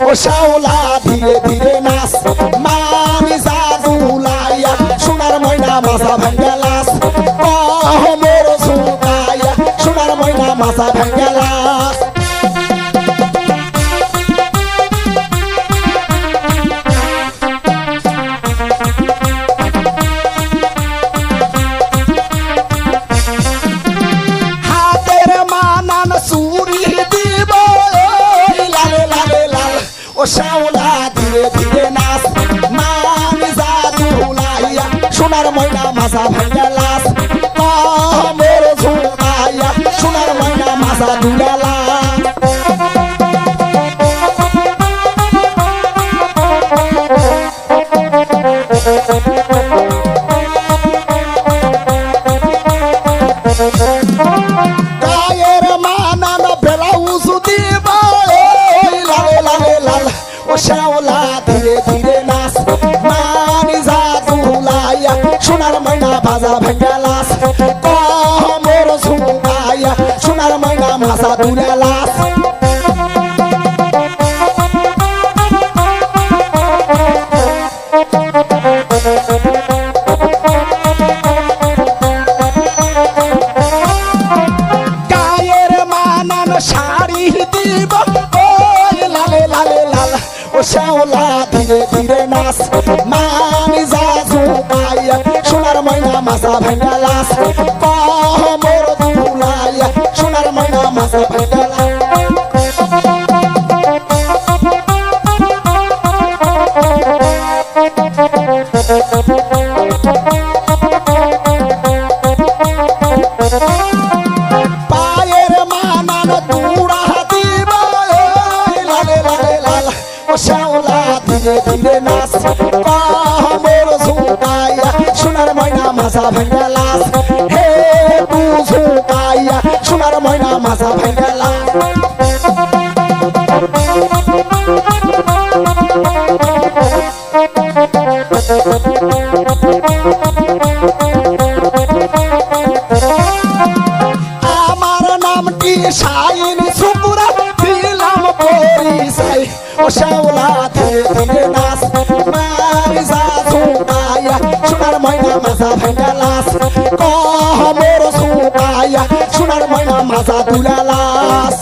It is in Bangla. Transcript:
ও শাওলা ধীরে ধীরে নাচ মামি জাদুলাইয়া সোনার ময়না মাথা ভাঙ্গা লাস মোর ঝুঁকাইয়া সোনার ময়না মাথা ভাঙ্গা লাস হাতের মানান চুরি দিব লালে লালে লাল ও শাওলা ধীরে ধীরে নাচ মামি জাদুলাইয়া সোনার ময়না মাথা ভাঙ্গা লাস মোর ঝুঁকাইয়া সোনার ময়না মাথা দুলা লাস গায়ের মানান ব্লাউজ দিব লালে লালে লাল ও শাওলা ধীরে ধীরে নাচ মামি জাদুলাইয়া সোনার ময়না বাজা ভাঙ্গা লাস মোর ঝুঁকাইয়া সোনার ময়না মাথা দুলা লাস গায়ের মানান শাড়ি দিব লালে লালে লাল ও শাওলা ধীরে ধীরে নাচ মামি জাদুলাইয়া সোনার ময়না মাথা ভাঙ্গা লাস মোর দুলাইয়া সোনার ময়না মাথা ভাঙ্গা লাস পায়ের মানান তুড়া দিব লালে লালে লাল ও শাওলা ধীরে ধীরে নাচ মোর ঝুঁকাইয়া সোনার ময়না মাথা ভাঙ্গা লাস হে তু ঝুঁকাইয়া সোনার ময়না মাথা ভাঙ্গা লাস আমার নামটি শাইন শুকুরা দিলাম পরিচয় ও শাওলা ধীরে ধীরে নাচ মামি জাদুলাইয়া সোনার ময়না মাথা ভাঙ্গা লাস মোর ঝুঁকাইয়া সোনার ময়না মাথা দুলা লাস